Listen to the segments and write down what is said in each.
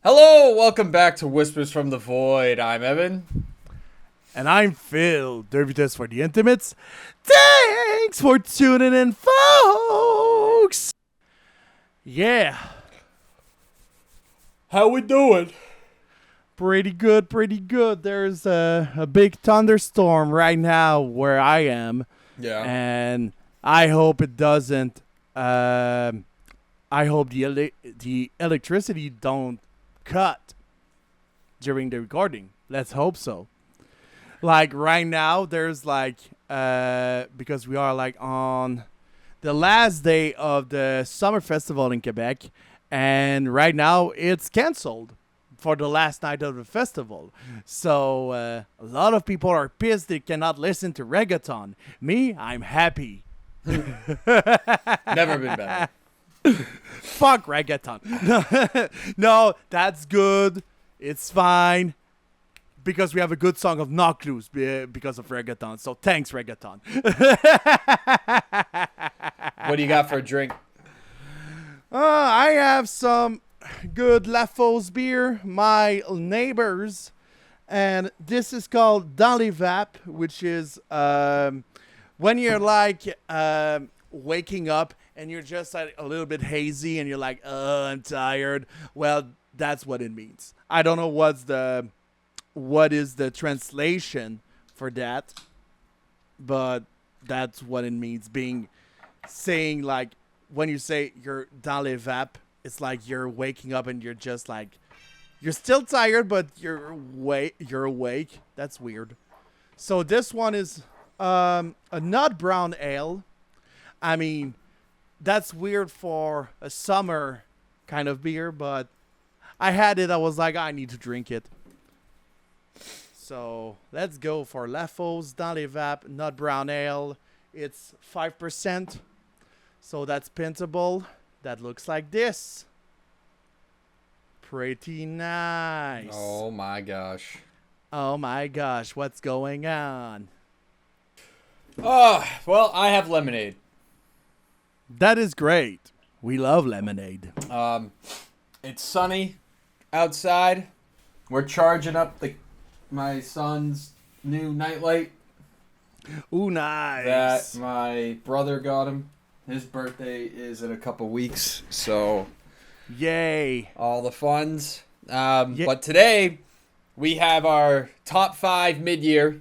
Hello, welcome back to Whispers from the Void. I'm Evan. And I'm Phil, Derby Test for the Intimates. Thanks for tuning in, folks! Yeah. How we doing? Pretty good, pretty good. There's a big thunderstorm right now where I am. Yeah. And I hope it doesn't. I hope the electricity don't cut during the recording. Let's hope so. Like right now, there's like because we are like on the last day of the summer festival in Quebec, and right now it's canceled for the last night of the festival. So a lot of people are pissed they cannot listen to reggaeton. Me, I'm happy. Never been better. Fuck reggaeton. No, that's good. It's fine. Because we have a good song of Knock Loose because of reggaeton. So thanks, reggaeton. What do you got for a drink? I have some good La Fosse beer, my neighbors. And this is called Dans Les Vapes, which is when you're like waking up and you're just like a little bit hazy and you're like, I'm tired. Well, that's what it means. I don't know what is the translation for that, but that's what it means. Saying like when you say you're dans les vapes, it's like you're waking up and you're just like you're still tired, but you're awake. That's weird. So this one is a nut brown ale. I mean, that's weird for a summer kind of beer, but I had it. I was like, I need to drink it. So let's go for La Fosse Dans Les Vapes Nut Brown Ale. It's 5%. So that's pintable. That looks like this. Pretty nice. Oh my gosh. Oh my gosh, what's going on? Oh, well, I have lemonade. That is great. We love lemonade. It's sunny outside. We're charging up my son's new nightlight Ooh, nice. that my brother got him. His birthday is in a couple weeks, so Yay. all the funds. But today we have our top 5 mid-year,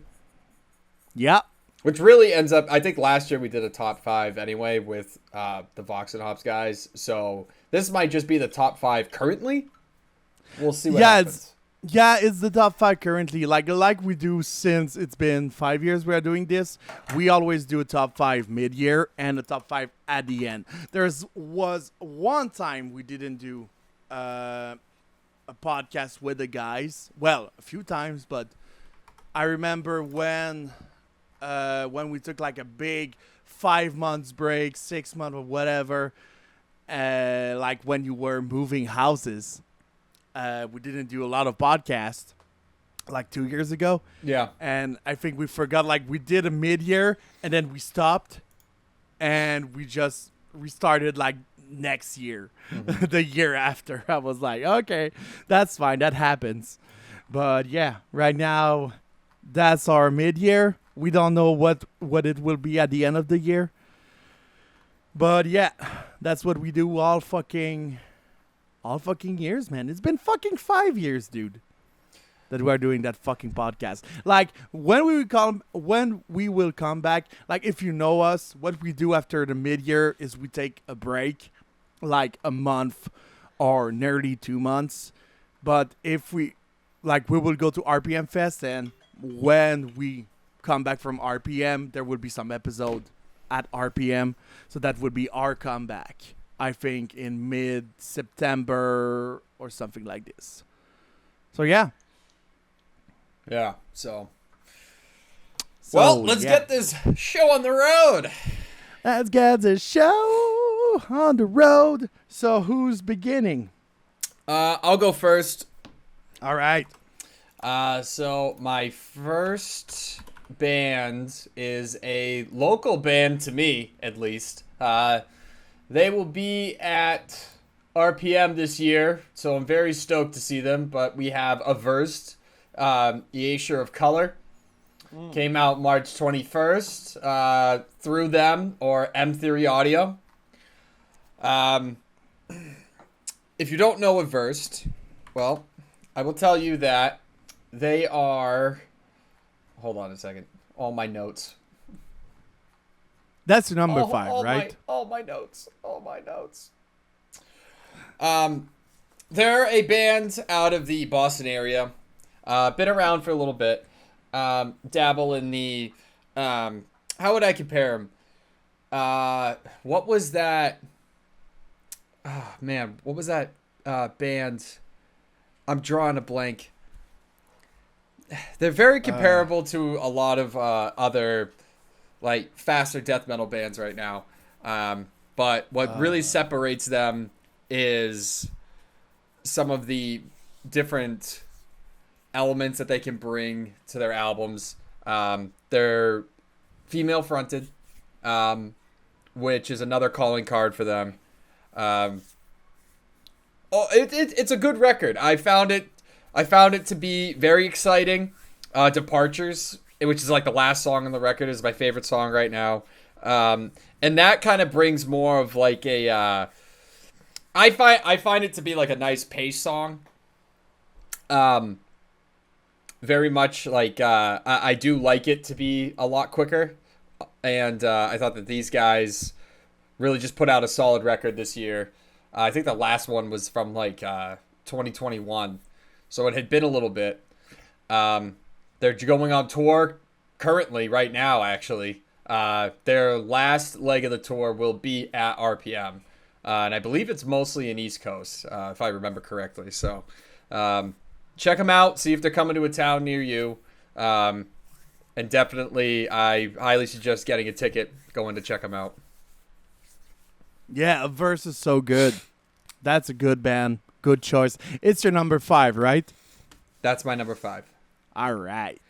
Yep. which really ends up, I think last year we did a top 5 anyway with the VOX&HOPS guys. So this might just be the top 5 currently. We'll see what happens. It's the top 5 currently. Like we do since it's been 5 years we are doing this. We always do a top 5 mid-year and a top 5 at the end. Was one time we didn't do a podcast with the guys. Well, a few times, but I remember when we took like a big 5 months break, 6 months or whatever, like when you were moving houses. We didn't do a lot of podcasts like 2 years ago. Yeah. And I think we forgot, like we did a mid-year and then we stopped and we just restarted like next year, the year after. I was like, okay, that's fine. That happens. But yeah, right now that's our mid-year. We don't know what it will be at the end of the year. But yeah, that's what we do all fucking years, man. It's been fucking 5 years, dude, that we are doing that fucking podcast. Like when we will come back, like if you know us, what we do after the mid-year is we take a break, like a month or nearly 2 months. But if we will go to RPM Fest, and when we come back from RPM, there will be some episode at RPM. So that would be our comeback. I think in mid-September or something like this. So yeah. Yeah. So well, let's get this show on the road. Let's get the show on the road. So who's beginning? I'll go first. All right. So my first band is a local band to me, at least. They will be at RPM this year, so I'm very stoked to see them. But we have Averst, Erasure of Color. Came out March 21st through them or M Theory Audio. If you don't know Averst, well, I will tell you that they are... Hold on a second. All my notes. That's number 5, right? All my notes. They're a band out of the Boston area. Been around for a little bit. Dabble in the... how would I compare them? What was that... Oh, man. What was that band? I'm drawing a blank. They're very comparable to a lot of other... like faster death metal bands right now. But what really separates them is some of the different elements that they can bring to their albums. They're female fronted, which is another calling card for them. It's a good record. I found it to be very exciting. Departures, which is like the last song on the record, is my favorite song right now. And that kind of brings more of like a... I find it to be like a nice pace song. Very much like... I do like it to be a lot quicker. And I thought that these guys really just put out a solid record this year. I think the last one was from like 2021. So it had been a little bit. They're going on tour currently right now, actually. Their last leg of the tour will be at RPM. And I believe it's mostly in East Coast, if I remember correctly. So check them out. See if they're coming to a town near you. And definitely, I highly suggest getting a ticket, going to check them out. Yeah, Averse is so good. That's a good band. Good choice. It's your number 5, right? That's my number 5. All right.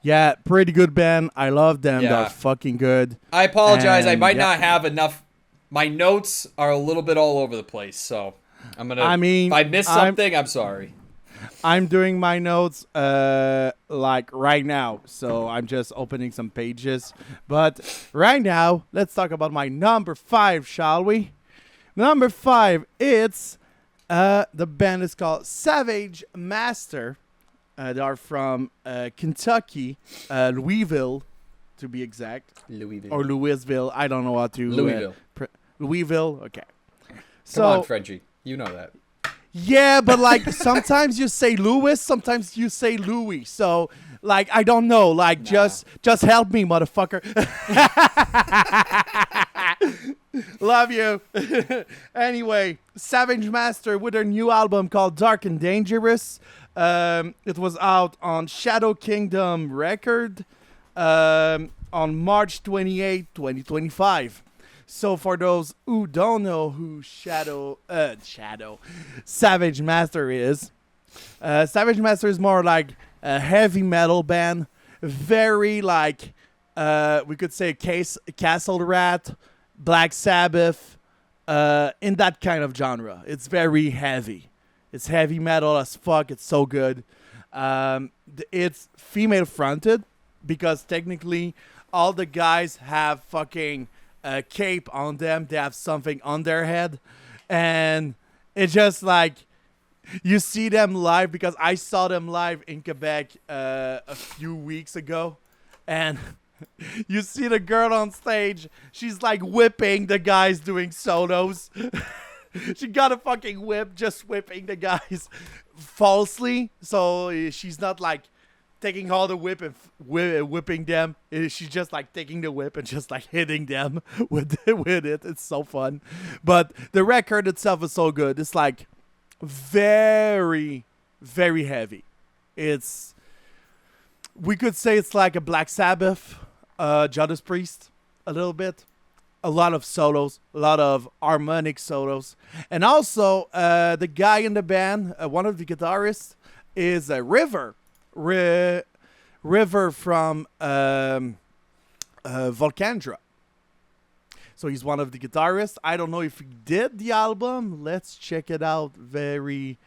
Yeah, pretty good band. I love them. Yeah. They're fucking good. I apologize. I might not have enough. My notes are a little bit all over the place, so I'm gonna. If I miss something, I'm sorry. I'm doing my notes like right now, so I'm just opening some pages. But right now, let's talk about my number 5, shall we? Number 5, it's the band is called Savage Master. They are from Kentucky, Louisville, to be exact. Louisville. Or Louisville. I don't know how to... Louisville. Louisville? Okay. Come on, Frenchie. You know that. Yeah, but like sometimes you say Louis, sometimes you say Louis. So like I don't know. Like just help me, motherfucker. Love you. Anyway, Savage Master with their new album called Dark and Dangerous. It was out on Shadow Kingdom Record on March 28, 2025. So for those who don't know who Savage Master is, Savage Master is more like a heavy metal band, very like we could say Castle Rat, Black Sabbath, in that kind of genre. It's very heavy. It's heavy metal as fuck. It's so good. It's female fronted because technically all the guys have fucking a cape on them. They have something on their head, and it's just like you see them live because I saw them live in Quebec a few weeks ago, and you see the girl on stage. She's like whipping the guys doing solos. She got a fucking whip, just whipping the guys falsely. So she's not like taking all the whip and whipping them. She's just like taking the whip and just like hitting them with it. It's so fun. But the record itself is so good. It's like very, very heavy. We could say it's like a Black Sabbath, Judas Priest, a little bit. A lot of solos, a lot of harmonic solos. And also, the guy in the band, one of the guitarists, is River. River from Volcandra. So he's one of the guitarists. I don't know if he did the album. Let's check it out very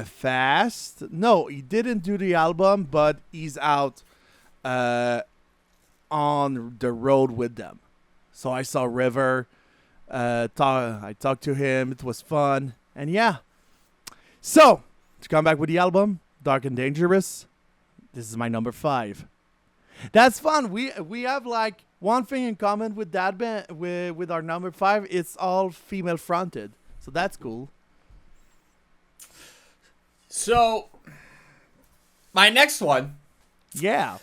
fast. No, he didn't do the album, but he's out on the road with them. So I saw River. I talked to him. It was fun. And yeah. So, to come back with the album, Dark and Dangerous, this is my number 5. That's fun. We have like one thing in common with that band, with our number 5. It's all female fronted. So that's cool. So, my next one. Yeah.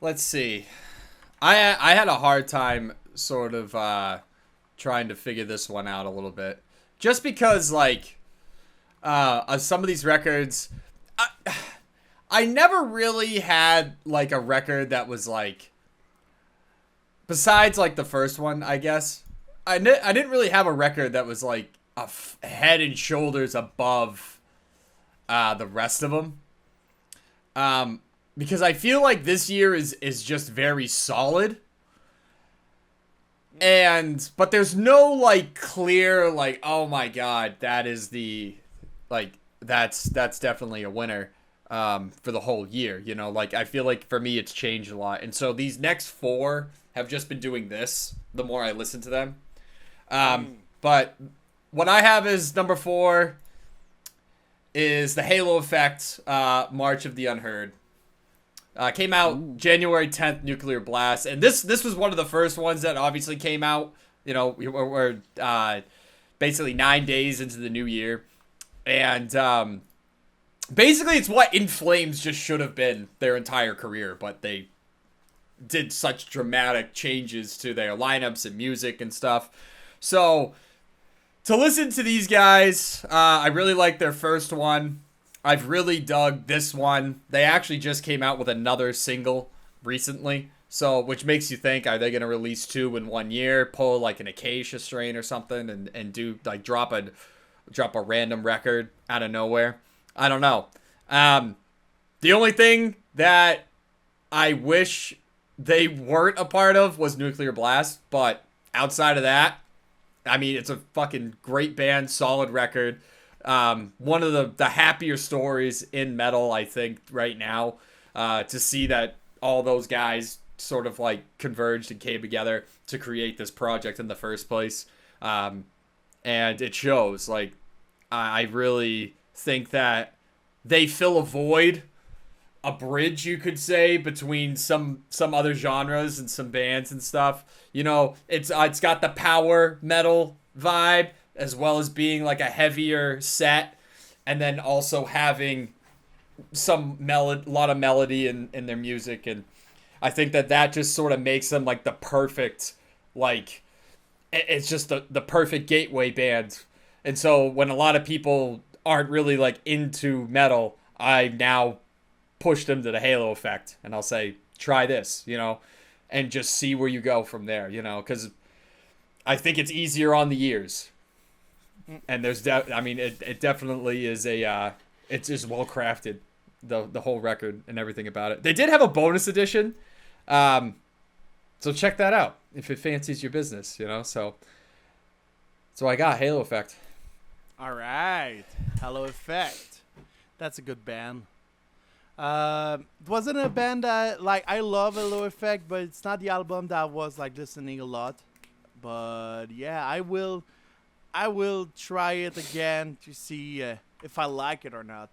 Let's see. I had a hard time sort of trying to figure this one out a little bit, just because like some of these records, I never really had like a record that was like, besides like the first one, I guess I didn't really have a record that was like head and shoulders above the rest of them. Because I feel like this year is just very solid. But there's no like clear like, oh my god, that is the like that's definitely a winner for the whole year, you know? Like I feel like for me it's changed a lot. And so these next 4 have just been doing this the more I listen to them. But what I have is number 4 is the Halo Effect, March of the Unheard. Came out January 10th, Nuclear Blast. And this was one of the first ones that obviously came out. You know, we're basically 9 days into the new year. And basically it's what In Flames just should have been their entire career. But they did such dramatic changes to their lineups and music and stuff. So to listen to these guys, I really like their first one. I've really dug this one. They actually just came out with another single recently, so which makes you think, are they going to release 2 in 1 year, pull like an Acacia Strain or something, and do like drop a random record out of nowhere? I don't know. The only thing that I wish they weren't a part of was Nuclear Blast, but outside of that, I mean, it's a fucking great band, solid record. One of the happier stories in metal, I think, right now, to see that all those guys sort of like converged and came together to create this project in the first place. And it shows. Like, I really think that they fill a void, a bridge, you could say, between some other genres and some bands and stuff. You know, it's got the power metal vibe, as well as being like a heavier set, and then also having a lot of melody in their music. And I think that just sort of makes them like the perfect, like, it's just the perfect gateway band. And so when a lot of people aren't really like into metal, I now push them to the Halo Effect, and I'll say, try this, you know, and just see where you go from there, you know, because I think it's easier on the ears. And there's it definitely is it's just well crafted, the whole record and everything about it. They did have a bonus edition, so check that out if it fancies your business, you know. So I got Halo Effect. All right, Halo Effect. That's a good band. Wasn't a band that like I love Halo Effect, but it's not the album that I was like listening a lot. But yeah, I will try it again to see if I like it or not.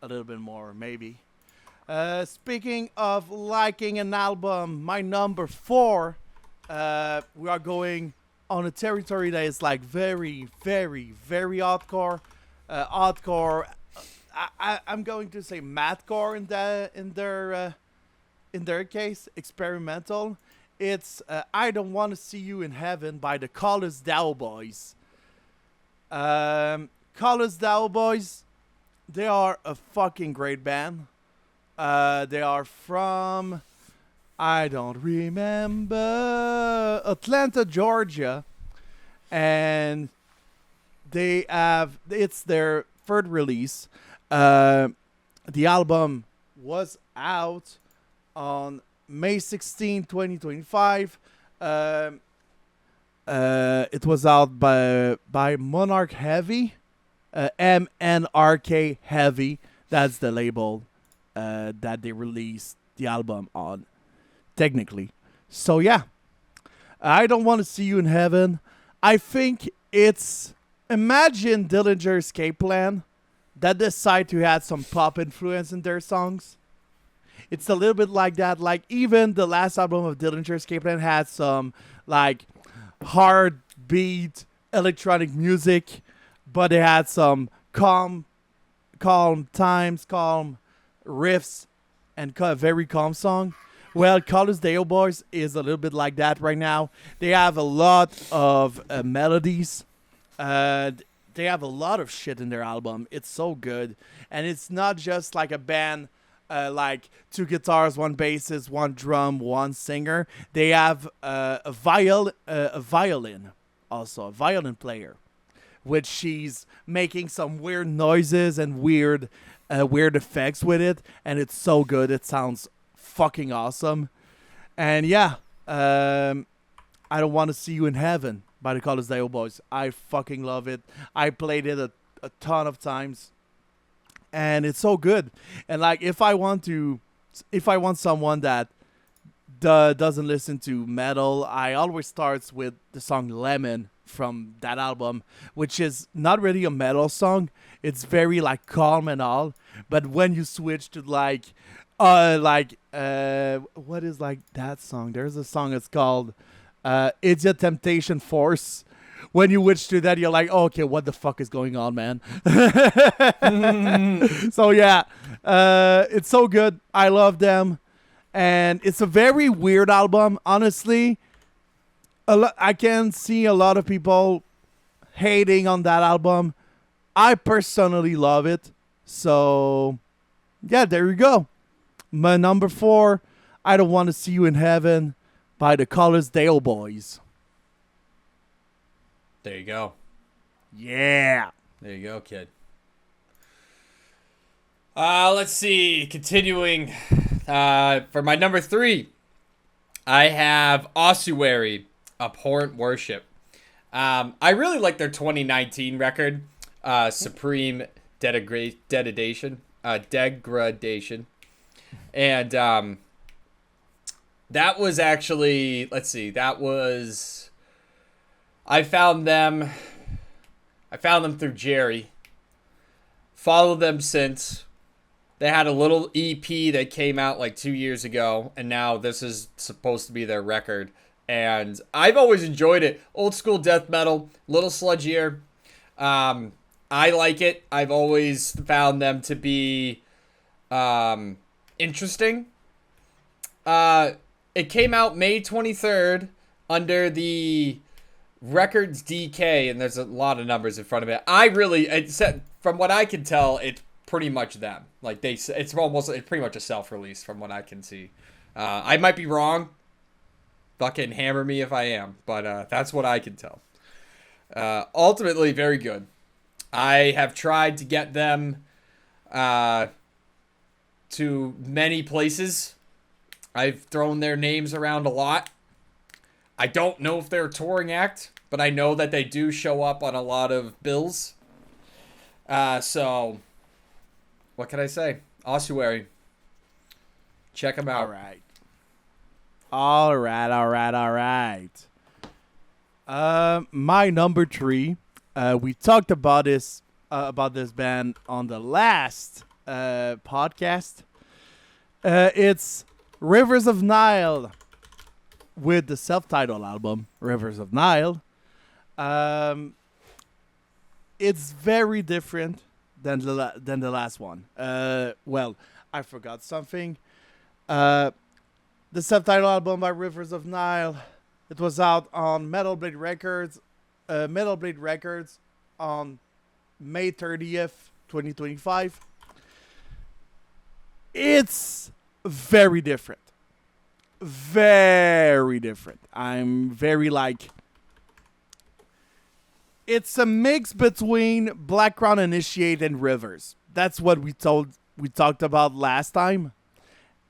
A little bit more, maybe. Speaking of liking an album, my number 4, we are going on a territory that is like very, very, very hardcore. I'm going to say mathcore in their case, experimental. It's I Don't Want to See You in Heaven by the Callous Dow Boys. Callous Dow Boys, they are a fucking great band. They are from, I don't remember, Atlanta, Georgia. And it's their third release. The album was out on May 16, 2025. It was out by Monarch Heavy. MNRK Heavy. That's the label that they released the album on, technically. So, yeah. I Don't Want to See You in Heaven. I think it's... Imagine Dillinger Escape Plan that decide to add some pop influence in their songs. It's a little bit like that. Like, even the last album of Dillinger Escape Plan had some, like, hard beat electronic music, but it had some calm times, calm riffs, and a very calm song. Well, Carlos Deo Boys is a little bit like that right now. They have a lot of melodies. They have a lot of shit in their album. It's so good. And it's not just like a band like two guitars, one bassist, one drum, one singer. They have a violin also, a violin player, which she's making some weird noises and weird effects with it. And it's so good. It sounds fucking awesome. And yeah, I Don't Want to See You in Heaven by the Carlos Deo Boys. I fucking love it. I played it a ton of times, and it's so good. And like, if I want someone that doesn't listen to metal, I always starts with the song Lemon from that album, which is not really a metal song. It's very like calm and all, but when you switch to what is like that song? There's a song that's called Idiot Temptation Force. When you switch to that, you're like, oh, okay, what the fuck is going on, man? So yeah, it's so good. I love them, and it's a very weird album. Honestly, I can see a lot of people hating on that album. I personally love it. So yeah, there you go. My number 4, I Don't Want to See You in Heaven by the Carlos Deo Boys. There you go. Yeah. There you go, kid. Let's see. Continuing. For my number 3, I have Ossuary, Abhorrent Worship. I really like their 2019 record, Supreme Degradation. And that was actually, let's see, I found them through Jerry. Followed them since. They had a little EP that came out like 2 years ago, and now this is supposed to be their record. And I've always enjoyed it. Old school death metal, little sludgier. I like it. I've always found them to be interesting. It came out May 23rd under the Records DK, and there's a lot of numbers in front of it. From what I can tell, it's pretty much them. Like it's pretty much a self-release from what I can see. I might be wrong. Fucking hammer me if I am, but that's what I can tell. Ultimately, very good. I have tried to get them to many places. I've thrown their names around a lot. I don't know if they're a touring act, but I know that they do show up on a lot of bills. So, what can I say? Ossuary. Check them out. All right. My number 3. We talked about this band on the last podcast. It's Rivers of Nile with the self-titled album Rivers of Nile. It's very different than the last one. Well, I forgot something. The self-titled album by Rivers of Nile. It was out on Metal Blade Records on May 30th, 2025. It's very different. Very different. I'm very like... It's a mix between Black Crown Initiate and Rivers. That's what we talked about last time.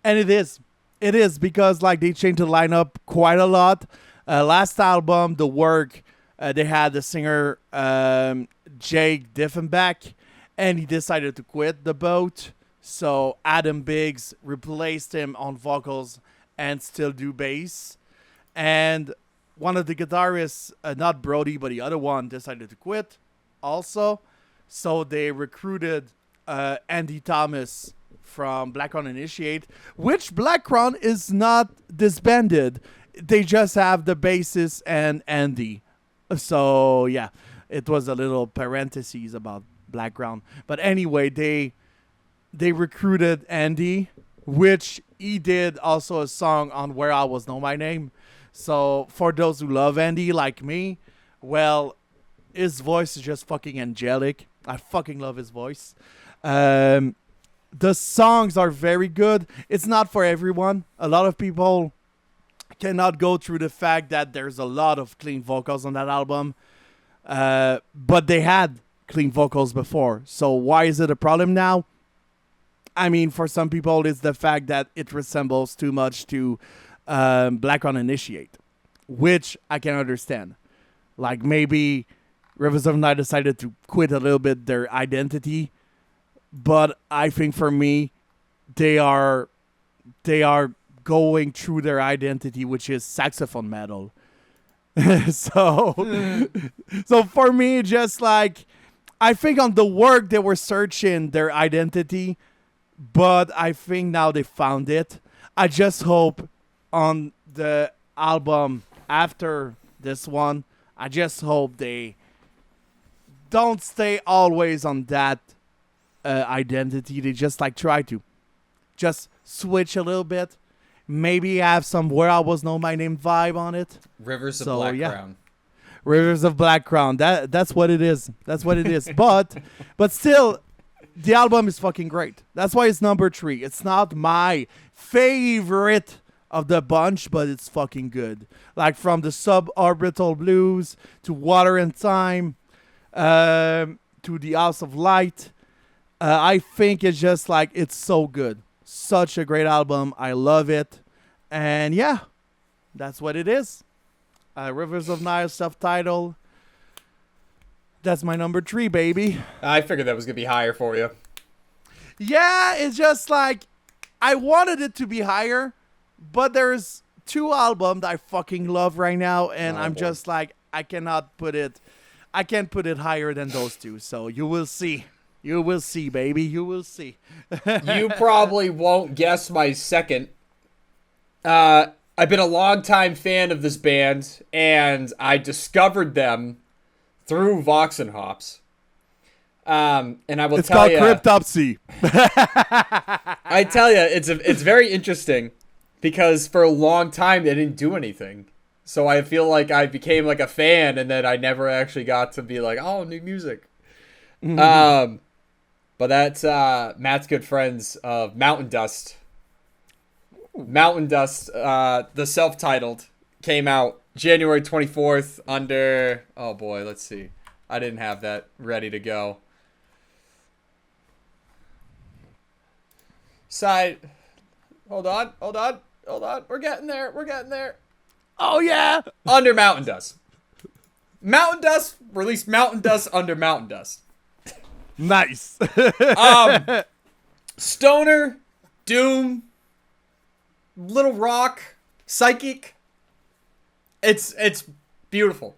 And it is. It is because like they changed the lineup quite a lot. Last album, The Work, they had the singer Jake Diffenbach, and he decided to quit the boat. So Adam Biggs replaced him on vocals and still do bass. And one of the guitarists, not Brody, but the other one, decided to quit also. So they recruited Andy Thomas from Black Crown Initiate, which Black Crown is not disbanded. They just have the bassist and Andy. So yeah, it was a little parentheses about Black Crown. But anyway, they recruited Andy, which he did also a song on Where I Was Know My Name. So for those who love Andy like me, well, his voice is just fucking angelic. I fucking love his voice. The songs are very good. It's not for everyone. A lot of people cannot go through the fact that there's a lot of clean vocals on that album. But they had clean vocals before. So why is it a problem now? I mean, for some people, it's the fact that it resembles too much to Black on Initiate, which I can understand. Like maybe Rivers of Night decided to quit a little bit their identity, but I think for me, they are going through their identity, which is saxophone metal. so for me, just like I think on The Work they were searching their identity, but I think now they found it. I just hope on the album after this one, I just hope they don't stay always on that identity. They just like try to just switch a little bit. Maybe have some Where I Was Know My Name vibe on it. Rivers of Black Crown. Rivers of Black Crown. That's what it is. That's what it is. but still, the album is fucking great. That's why it's number 3. It's not my favorite of the bunch, but it's fucking good. Like from the Suborbital Blues to Water and Time to the House of Light. I think it's just like, it's so good. Such a great album. I love it. And yeah, that's what it is. Rivers of Nile self-titled. That's my number 3, baby. I figured that was going to be higher for you. Yeah, it's just like, I wanted it to be higher, but there's 2 albums that I fucking love right now, and I'm just like, I can't put it higher than those 2. So you will see. You will see, baby. You will see. You probably won't guess my second. I've been a longtime fan of this band, and I discovered them through VOX&HOPS. And I will tell you, it's called Cryptopsy. I tell you, it's very interesting because for a long time they didn't do anything. So I feel like I became like a fan, and then I never actually got to be like, oh, new music. Mm-hmm. But that's Matt's good friends of Mountain Dust. Mountain Dust, the self-titled, came out January 24th under... Oh, boy, let's see. I didn't have that ready to go. Side... Hold on. We're getting there. Oh, yeah. Under Mountain Dust. Mountain Dust released Mountain Dust under Mountain Dust. Nice. Stoner, doom, little rock, psychic. It's beautiful.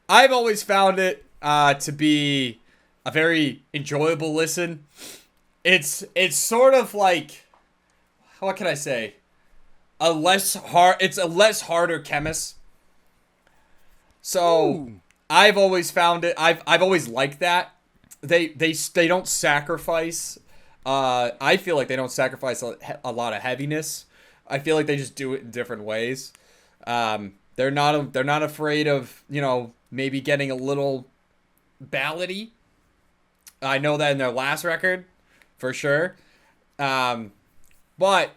I've always found it to be a very enjoyable listen. It's sort of like, what can I say? It's a less harder Chemist. So Ooh. I've always found it. I've always liked that. They don't sacrifice. I feel like they don't sacrifice a lot of heaviness. I feel like they just do it in different ways. They're not afraid of, maybe getting a little ballady. I know that in their last record, for sure. But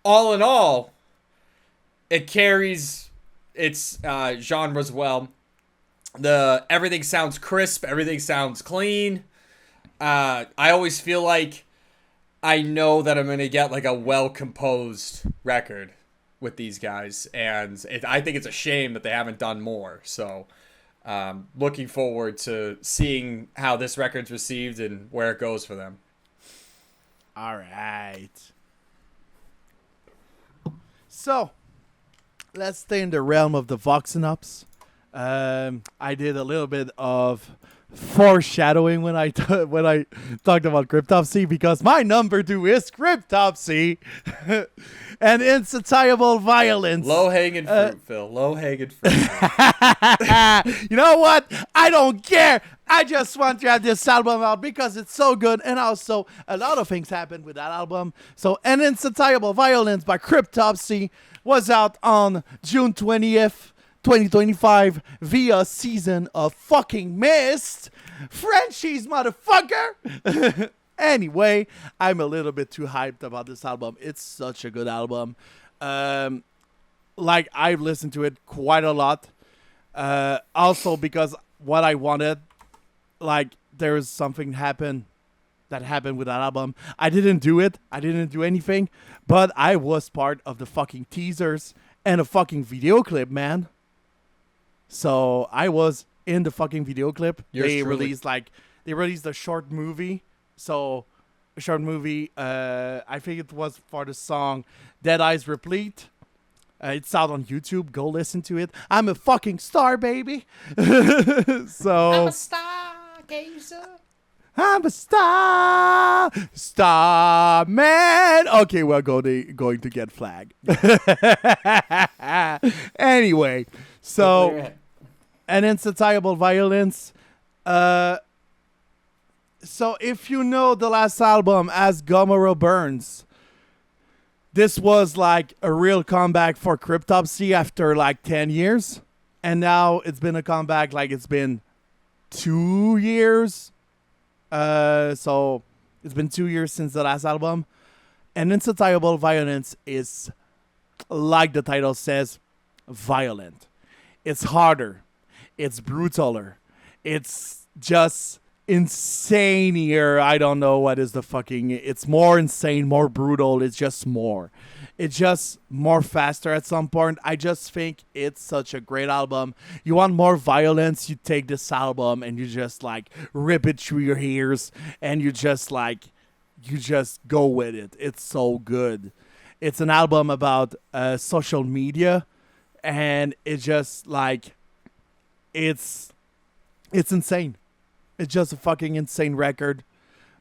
all in all, it carries its genres well. Everything sounds crisp. Everything sounds clean. I always feel like I know that I'm gonna get like a well-composed record with these guys, and I think it's a shame that they haven't done more. So, looking forward to seeing how this record's received and where it goes for them. All right. So, let's stay in the realm of the VOX&HOPS. I did a little bit of foreshadowing when I talked about Cryptopsy, because my number 2 is Cryptopsy and Insatiable Violence. Low-hanging fruit, Phil. Low-hanging fruit. You know what? I don't care. I just want to have this album out because it's so good, and also a lot of things happened with that album. So, An Insatiable Violence by Cryptopsy was out on June 20th. 2025 via Season of Fucking Mist. Frenchies, motherfucker. Anyway, I'm a little bit too hyped about this album. It's such a good album. Like, I've listened to it quite a lot. Also because what I wanted, like, there was something that happened with that album. I didn't do it. I didn't do anything. But I was part of the fucking teasers and a fucking video clip, man. So I was in the fucking video clip. They released a short movie. So a short movie. I think it was for the song Dead Eyes Replete. It's out on YouTube. Go listen to it. I'm a fucking star, baby. So I'm a stargazer. I'm a star man. Okay, we're going to get flagged. Anyway, so An Insatiable Violence. So if you know the last album as Gomorrah Burns, this was like a real comeback for Cryptopsy after like 10 years. And now it's been a comeback, like it's been 2 years. So it's been 2 years since the last album. And Insatiable Violence is, like the title says, violent. It's harder. It's brutaler. It's just insanier. I don't know what is the fucking... It's more insane, more brutal. It's just more. It's just more faster at some point. I just think it's such a great album. You want more violence, you take this album and you just like rip it through your ears and you just go with it. It's so good. It's an album about social media, and it just like it's insane. It's just a fucking insane record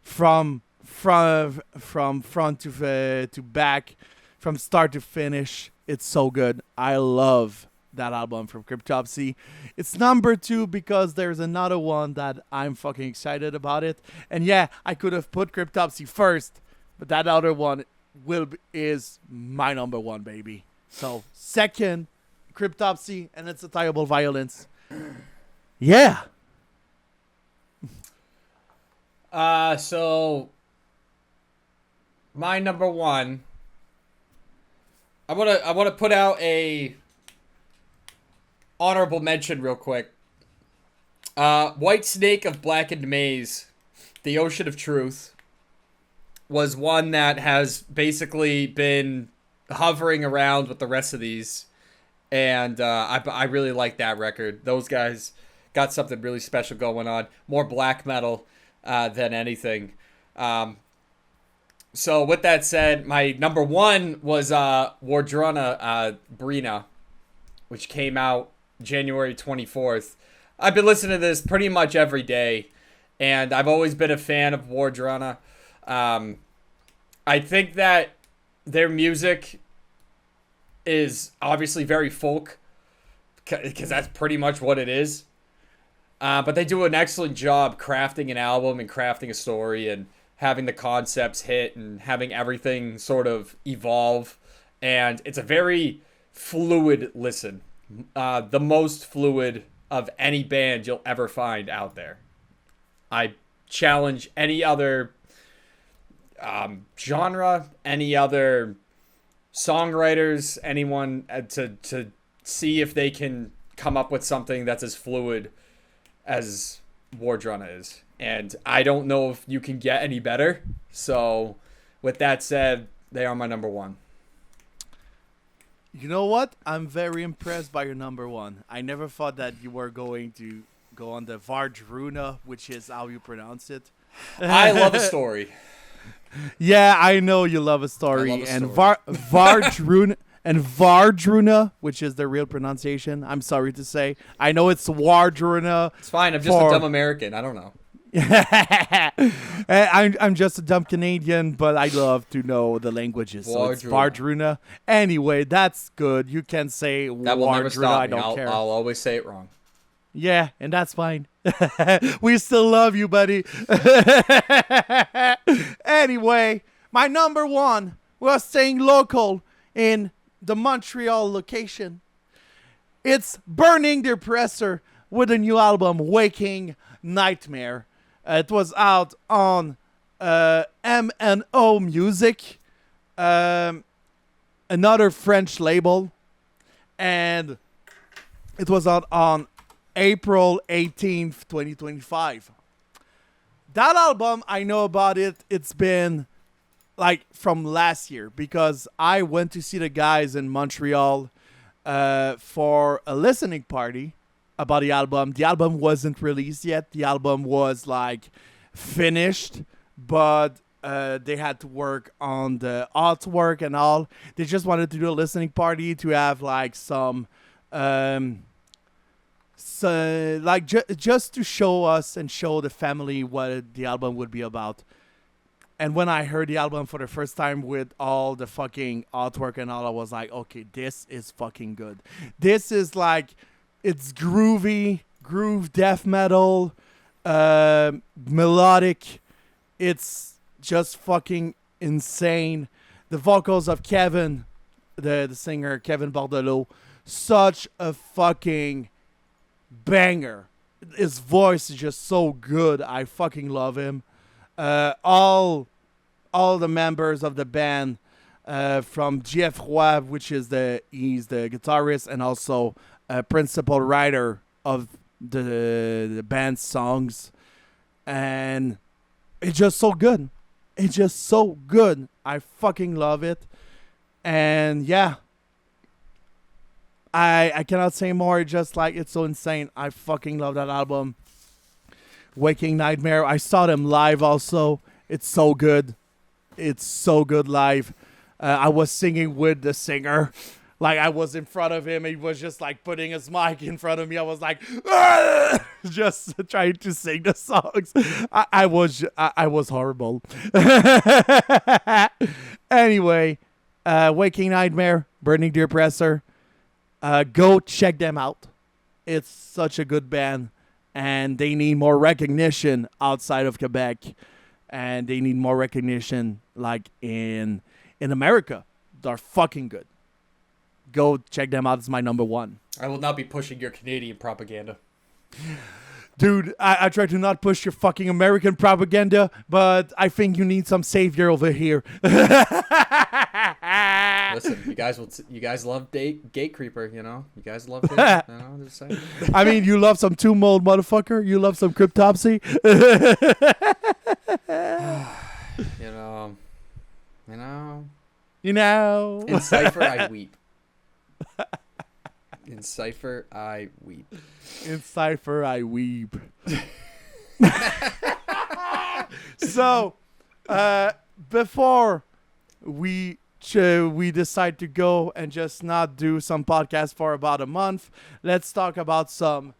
from front to back, from start to finish. It's so good. I love that album from Cryptopsy. It's number 2 because there's another one that I'm fucking excited about it. And yeah, I could have put Cryptopsy first, but that other one is my number 1, baby. So second, Cryptopsy and Insatiable Violence. Yeah. So my number 1, I wanna put out a honorable mention real quick. White Snake of Blackened Maze, The Ocean of Truth, was one that has basically been hovering around with the rest of these, and I really like that record. Those guys got something really special going on, more black metal than anything. So with that said, my number 1 was Wardruna Brina, which came out January 24th. I've been listening to this pretty much every day, and I've always been a fan of Wardruna. I think that their music is obviously very folk, because that's pretty much what it is. But they do an excellent job crafting an album and crafting a story and having the concepts hit and having everything sort of evolve. And it's a very fluid listen. The most fluid of any band you'll ever find out there. I challenge any other genre, any other songwriters, anyone to see if they can come up with something that's as fluid as Wardruna is. And I don't know if you can get any better. So with that said, they are my number one. You know what? I'm very impressed by your number one. I never thought that you were going to go on the Vardruna, which is how you pronounce it. I love a story. Yeah, I know you love a story. Vardruna and Vardruna, which is the real pronunciation. I'm sorry to say. I know it's Vardruna. It's fine. I'm just a dumb American. I don't know. I'm just a dumb Canadian, but I love to know the languages. So it's Vardruna. Anyway, that's good. You can say that will never stop me. I don't care. I'll always say it wrong. Yeah, and that's fine. We still love you, buddy. Anyway, my number one was staying local in the Montreal location. It's Burning Depressor with a new album, Waking Nightmare. It was out on M&O Music, another French label, and it was out on April 18th, 2025. That album, I know about it. It's been like from last year because I went to see the guys in Montreal for a listening party about the album. The album wasn't released yet. The album was like finished, but they had to work on the artwork and all. They just wanted to do a listening party to have like some just to show us and show the family what the album would be about. And when I heard the album for the first time with all the fucking artwork and all, I was like, okay, this is fucking good. This is like, it's groovy, groove death metal, melodic. It's just fucking insane. The vocals of Kevin, the singer, Kevin Bordelot, such a fucking banger. His voice is just so good. I fucking love him. All the members of the band, from Jeff Roy, which is he's the guitarist and also a principal writer of the band's songs, and it's just so good. It's just so good. I fucking love it, and yeah. I cannot say more. Just like it's so insane. I fucking love that album. Waking Nightmare. I saw them live also. It's so good. It's so good live. I was singing with the singer. Like I was in front of him. He was just like putting his mic in front of me. I was like, just trying to sing the songs. I was horrible. Anyway, Waking Nightmare, Burning Depressor. Go check them out. It's such a good band, and they need more recognition outside of Quebec, and they need more recognition like in America. They're fucking good. Go check them out. It's my number one. I will not be pushing your Canadian propaganda. Dude, I try to not push your fucking American propaganda, but I think you need some savior over here. Listen, you guys love Gate Creeper, you know? You guys love it, you know? Just saying. I mean, you love some Tomb Mold, motherfucker. You love some Cryptopsy. You know. In Cypher, I weep. In Cypher, I weep. In Cypher, I weep. So, before we decide to go and just not do some podcast for about a month, let's talk about some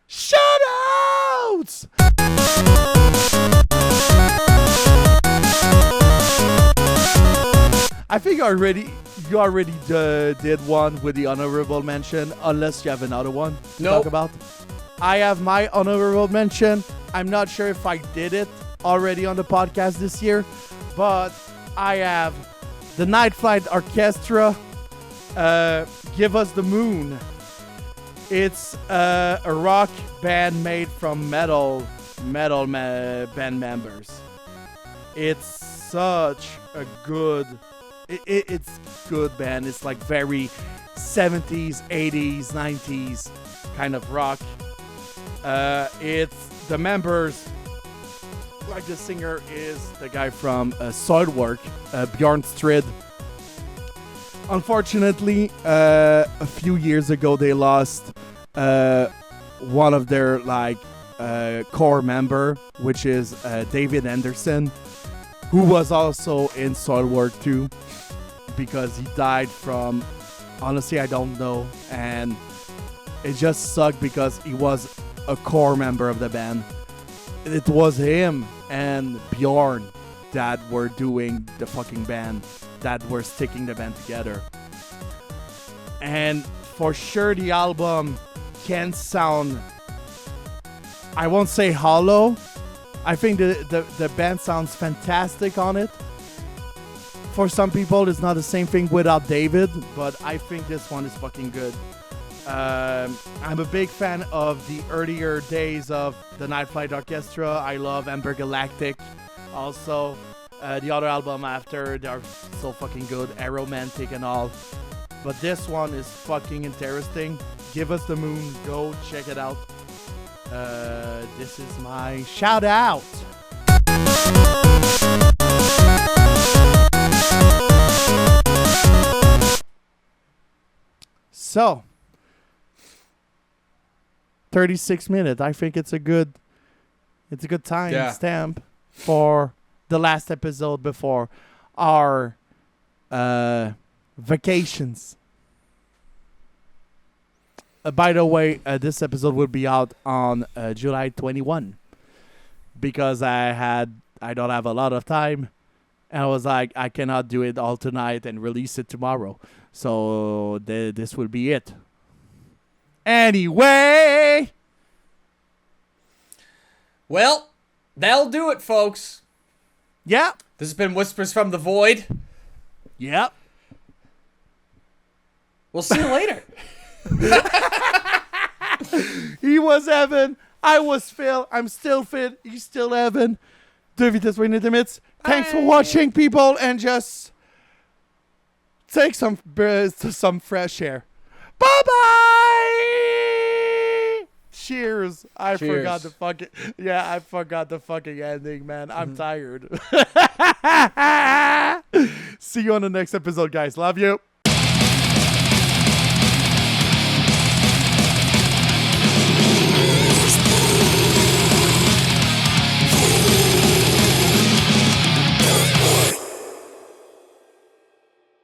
shoutouts. I think you already did one with the honorable mention, unless you have another one to talk about. I have my honorable mention. I'm not sure if I did it already on the podcast this year, but I have the Night Flight Orchestra, Give Us the Moon. It's a rock band made from metal band members. It's such a good... It's good band. It's like very 70s, 80s, 90s kind of rock. It's the members Like the singer is the guy from Soilwork, Bjorn Strid. Unfortunately, a few years ago they lost one of their core member, which is David Anderson, who was also in Soilwork too, because he died from, honestly I don't know, and it just sucked because he was a core member of the band. It was him and Bjorn that were doing the fucking band, that were sticking the band together. And for sure the album can sound, I won't say hollow. I think the band sounds fantastic on it. For some people it's not the same thing without David, but I think this one is fucking good. I'm a big fan of the earlier days of the Night Flight Orchestra. I love Amber Galactic. Also, the other album after, they're so fucking good, Aromantic and all. But this one is fucking interesting. Give Us the Moon, go check it out. This is my shout out. So, 36 minutes. I think it's a good time stamp for the last episode before our vacations. By the way, this episode will be out on July 21 because I don't have a lot of time, and I was like, I cannot do it all tonight and release it tomorrow. So this will be it. Anyway, Well, that'll do it, folks. yeah, This has been Whispers from the Void. yep. We'll see you later. He was Evan. I was Phil. I'm still Phil. He's still Evan. Deux vitesses, one limits. Thanks for watching, people, and just take some fresh air. Bye bye. Cheers. I forgot the fucking ending, man. I'm tired. See you on the next episode, guys. Love you.